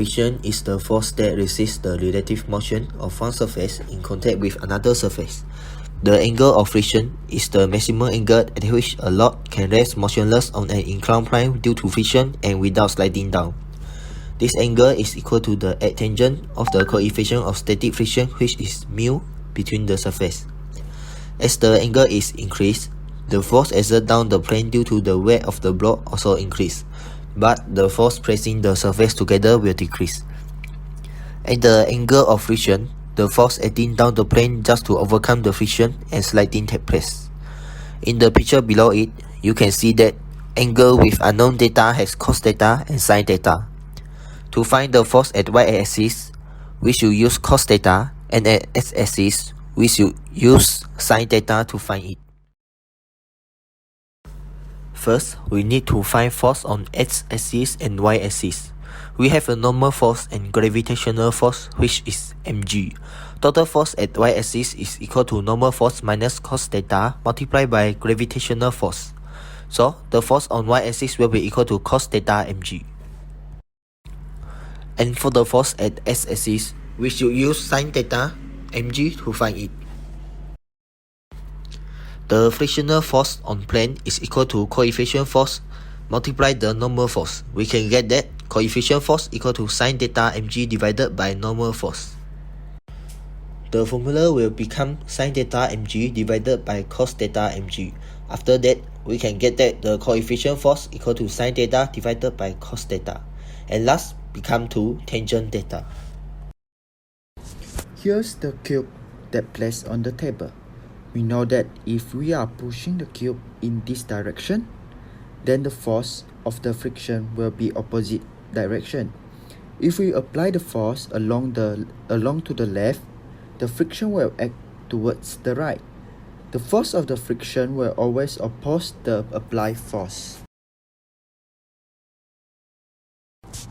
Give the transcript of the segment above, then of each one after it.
Friction is the force that resists the relative motion of one surface in contact with another surface. The angle of friction is the maximum angle at which a log can rest motionless on an inclined plane due to friction and without sliding down. This angle is equal to the tangent of the coefficient of static friction, which is mu between the surface. As the angle is increased, the force exerted down the plane due to the weight of the block also increase, but the force pressing the surface together will decrease. At the angle of friction, the force acting down the plane just to overcome the friction and sliding take place. In the picture below it, you can see that angle with unknown data has cos theta and sin theta. To find the force at y-axis, we should use cos theta, and at x-axis, we should use sin theta to find it. First, we need to find force on x-axis and y-axis. We have a normal force and gravitational force, which is mg. Total force at y-axis is equal to normal force minus cos theta multiplied by gravitational force. So, the force on y-axis will be equal to cos theta mg. And for the force at x-axis, we should use sin theta mg to find it. The frictional force on plane is equal to coefficient force multiply the normal force. We can get that coefficient force equal to sin theta mg divided by normal force. The formula will become sin theta mg divided by cos theta mg. After that, we can get that the coefficient force equal to sin theta divided by cos theta. And last, become to tangent theta. Here's the cube that placed on the table. We know that if we are pushing the cube in this direction, then the force of the friction will be opposite direction. If we apply the force along to the left, the friction will act towards the right. The force of the friction will always oppose the applied force.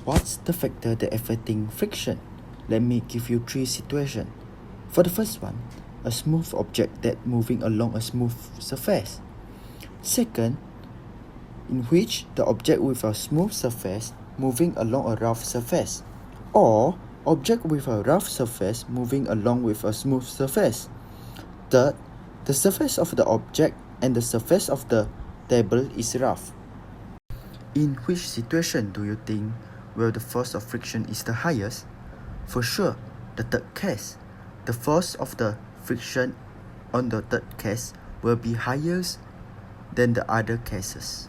What's the factor that affecting friction? Let me give you three situations. For the first one, a smooth object that moving along a smooth surface. Second, in which the object with a smooth surface moving along a rough surface, or object with a rough surface moving along with a smooth surface. Third, the surface of the object and the surface of the table is rough. In which situation do you think where the force of friction is the highest? For sure, the third case. The force of the friction on the third case will be higher than the other cases.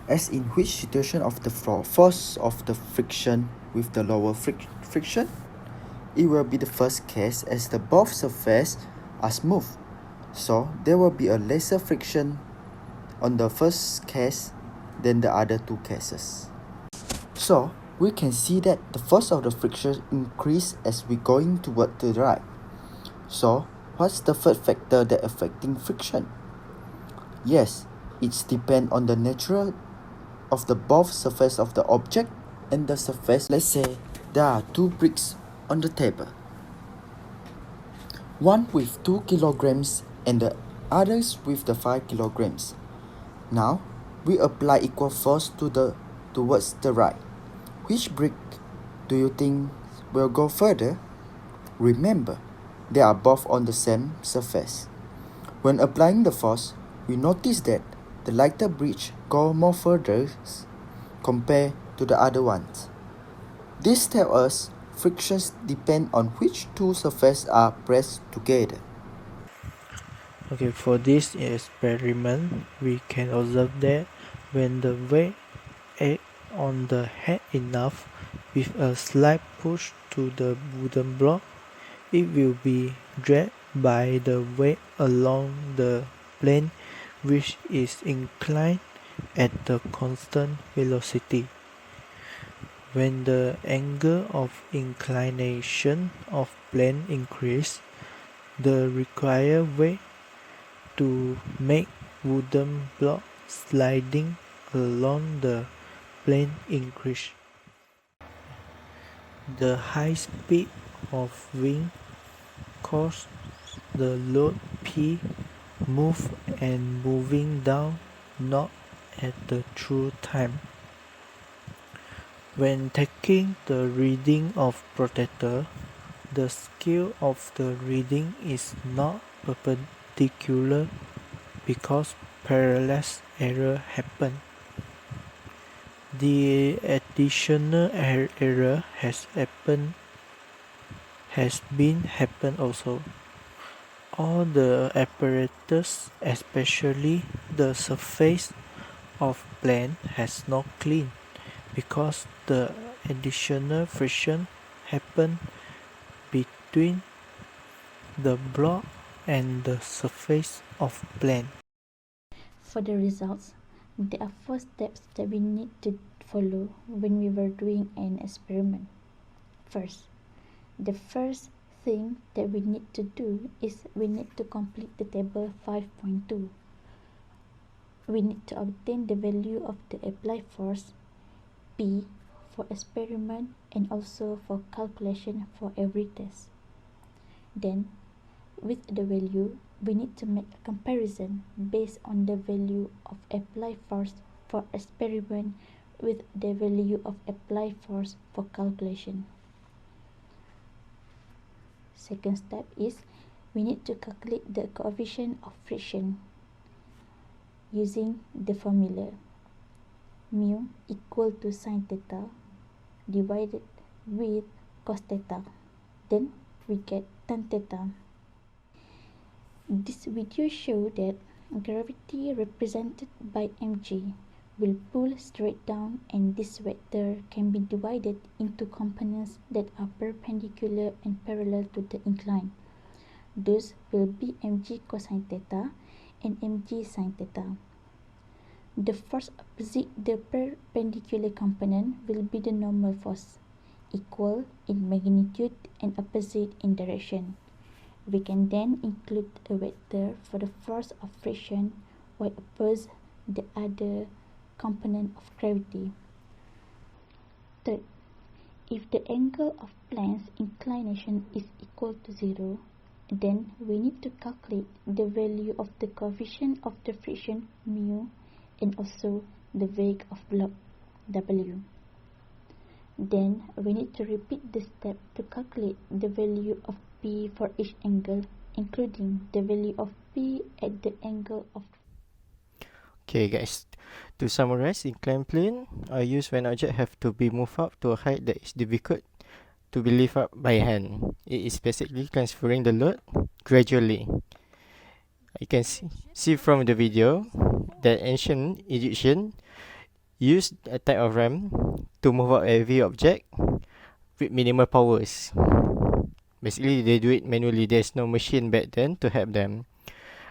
As in which situation of the force of the friction with the lower friction? It will be the first case as the both surfaces are smooth. So there will be a lesser friction on the first case than the other two cases. So we can see that the force of the friction increase as we going toward the right. So what's the third factor that affecting friction? Yes, it's depend on the nature of the both surface of the object and the surface. Let's say there are two bricks on the table, one with 2 kilograms and the others with the 5 kilograms. Now we apply equal force towards the right. Which brick do you think will go further? Remember, they are both on the same surface. When applying the force, we notice that the lighter brick go more further compared to the other ones. This tells us frictions depend on which two surfaces are pressed together. Okay, for this experiment, we can observe that when the weight acts on the head enough with a slight push to the wooden block, it will be dragged by the weight along the plane, which is inclined at the constant velocity. When the angle of inclination of plane increase, the required weight to make wooden block sliding along the plane increase. The high speed of wind causes the load P move and moving down not at the true time. When taking the reading of protector, the scale of the reading is not perpendicular because parallel error happen. The additional error has been happened also. All the apparatus, especially the surface of plane, has not cleaned because the additional friction happened between the block and the surface of plane. For the results, there are 4 steps that we need to follow when we were doing an experiment. First, the first thing that we need to do is we need to complete the table 5.2. We need to obtain the value of the applied force P for experiment and also for calculation for every test. Then, with the value, we need to make a comparison based on the value of applied force for experiment with the value of applied force for calculation. Second step is we need to calculate the coefficient of friction using the formula mu equal to sin theta divided with cos theta. Then we get tan theta. This video shows that gravity represented by mg will pull straight down, and this vector can be divided into components that are perpendicular and parallel to the incline. Those will be mg cosine theta and mg sin theta. The force opposite the perpendicular component will be the normal force, equal in magnitude and opposite in direction. We can then include a vector for the force of friction while oppose the other component of gravity. Third, if the angle of plane's inclination is equal to 0, then we need to calculate the value of the coefficient of the friction mu and also the weight of block W. Then we need to repeat the step to calculate the value of P for each angle, including the value of P at the angle of. Okay guys, to summarize, inclined plane are used when objects have to be moved up to a height that is difficult to be lifted up by hand. It is basically transferring the load gradually. You can see from the video that ancient Egyptians used a type of ram to move up a heavy object with minimal powers. Basically, they do it manually. There's no machine back then to help them.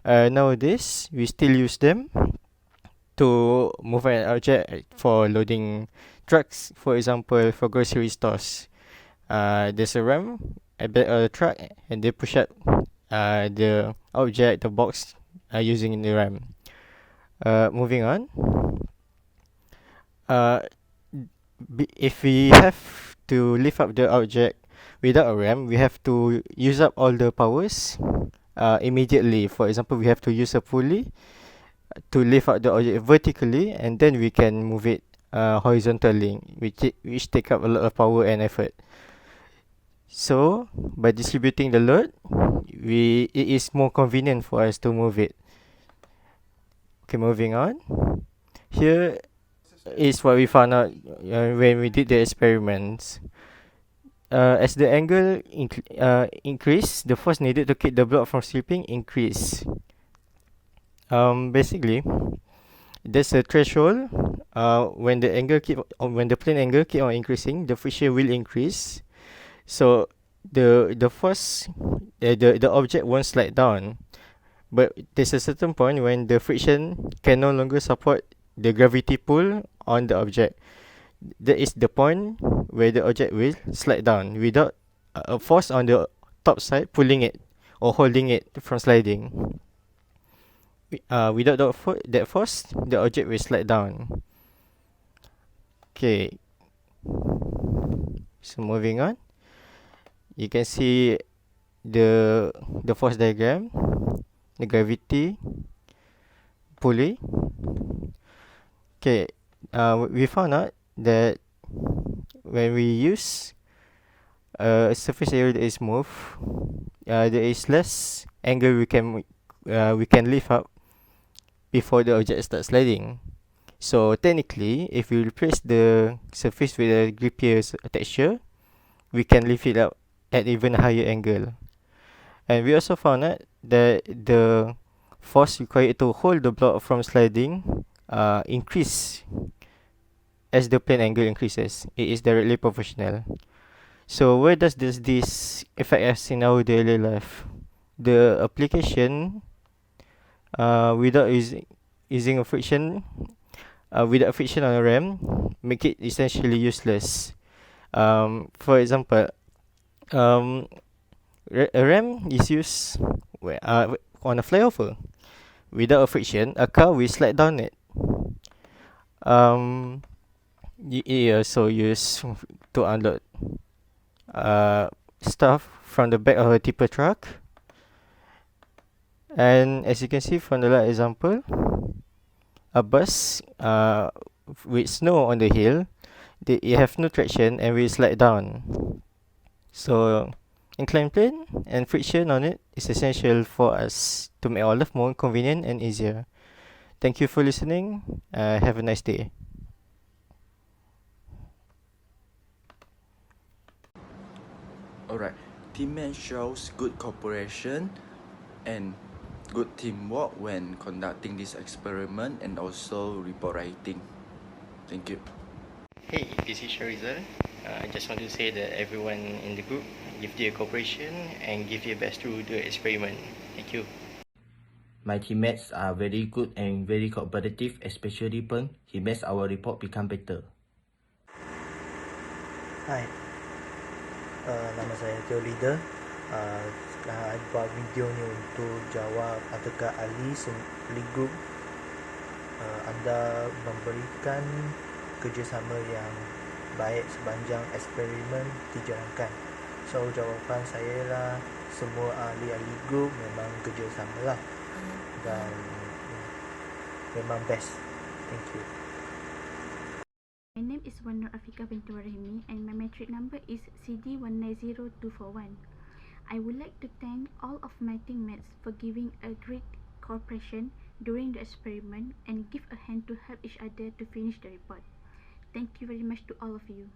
Nowadays, we still use them to move an object for loading trucks, for example, for grocery stores. There's a ram at back of the truck, and they push up the object, the box, using the ram. Moving on. If we have to lift up the object without a ram, we have to use up all the powers immediately. For example, we have to use a pulley to lift up the object vertically, and then we can move it horizontally, which take up a lot of power and effort. So by distributing the load, it is more convenient for us to move it. Okay, moving on. Here is what we found out when we did the experiments. As the angle increased, the force needed to keep the block from slipping increased. Basically, there's a threshold. When the plane angle keep on increasing, the friction will increase. So the force, the object won't slide down. But there's a certain point when the friction can no longer support the gravity pull on the object. That is the point where the object will slide down without a force on the top side pulling it or holding it from sliding. Without that force, the object will slide down. Okay. So moving on, you can see the force diagram, the gravity pulley. Okay, we found out that when we use a surface area that is smooth, there is less angle we can lift up before the object starts sliding. So technically, if we replace the surface with a grippier texture, we can lift it up at even higher angle. And we also found out that the force required to hold the block from sliding increase as the plane angle increases. It is directly proportional. So where does this affect us in our daily life? The application without using a friction without friction on a RAM make it essentially useless. For example, um, a RAM is used on a flyover. Without a friction, a car will slide down it. It also used to unload stuff from the back of a tipper truck. And as you can see from the last example, a bus with snow on the hill, it have no traction and will slide down. So inclined plane and friction on it is essential for us to make our life more convenient and easier. Thank you for listening. Have a nice day. Alright, teammates shows good cooperation and good teamwork when conducting this experiment and also report writing. Thank you. Hey, this is SHAHRIZAL. I just want to say that everyone in the group give their cooperation and give their best to the experiment. Thank you. My teammates are very good and very cooperative, especially Peng. He makes our report become better. Hai, nama saya TEOH Leader. Sekarang I buat video ni untuk jawab adakah ahli group anda memberikan kerjasama yang baik sepanjang eksperimen dijalankan. So jawapan saya ialah semua ahli group memang kerjasama lah dan memang best. Thank you. My name is AFIQAH binti RAHIMI and my metric number is CD190241. I would like to thank all of my teammates for giving a great cooperation during the experiment and give a hand to help each other to finish the report. Thank you very much to all of you.